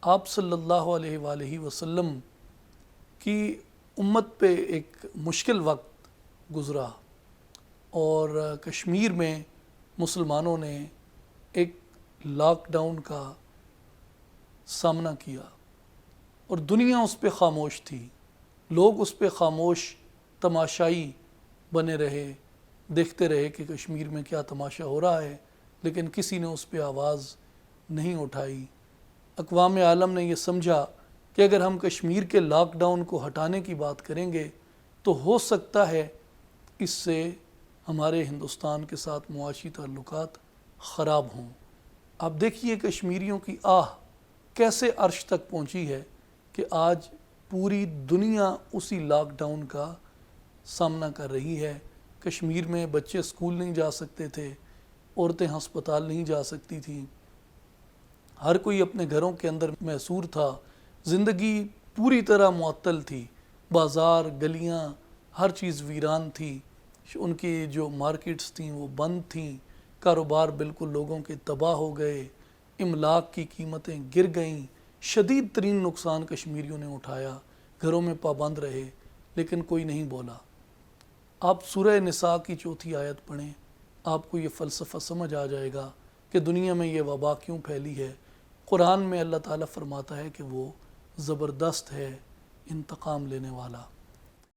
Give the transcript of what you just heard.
آپ صلی اللہ علیہ وآلہ وسلم کی امت پہ ایک مشکل وقت گزرا اور کشمیر میں مسلمانوں نے ایک لاک ڈاؤن کا سامنا کیا اور دنیا اس پہ خاموش تھی. لوگ اس پہ خاموش تماشائی بنے رہے، دیکھتے رہے کہ کشمیر میں کیا تماشا ہو رہا ہے، لیکن کسی نے اس پہ آواز نہیں اٹھائی. اقوام عالم نے یہ سمجھا کہ اگر ہم کشمیر کے لاک ڈاؤن کو ہٹانے کی بات کریں گے تو ہو سکتا ہے اس سے ہمارے ہندوستان کے ساتھ معاشی تعلقات خراب ہوں. آپ دیکھیے کشمیریوں کی آہ کیسے عرش تک پہنچی ہے کہ آج پوری دنیا اسی لاک ڈاؤن کا سامنا کر رہی ہے. کشمیر میں بچے اسکول نہیں جا سکتے تھے، عورتیں ہسپتال نہیں جا سکتی تھیں، ہر کوئی اپنے گھروں کے اندر محصور تھا، زندگی پوری طرح معطل تھی، بازار گلیاں ہر چیز ویران تھی، ان کی جو مارکیٹس تھیں وہ بند تھیں، کاروبار بالکل لوگوں کے تباہ ہو گئے، املاک کی قیمتیں گر گئیں، شدید ترین نقصان کشمیریوں نے اٹھایا، گھروں میں پابند رہے لیکن کوئی نہیں بولا. آپ سورہ نساء کی 4 آیت پڑھیں، آپ کو یہ فلسفہ سمجھ آ جائے گا کہ دنیا میں یہ وبا کیوں پھیلی ہے. قرآن میں اللہ تعالیٰ فرماتا ہے کہ وہ زبردست ہے، انتقام لینے والا.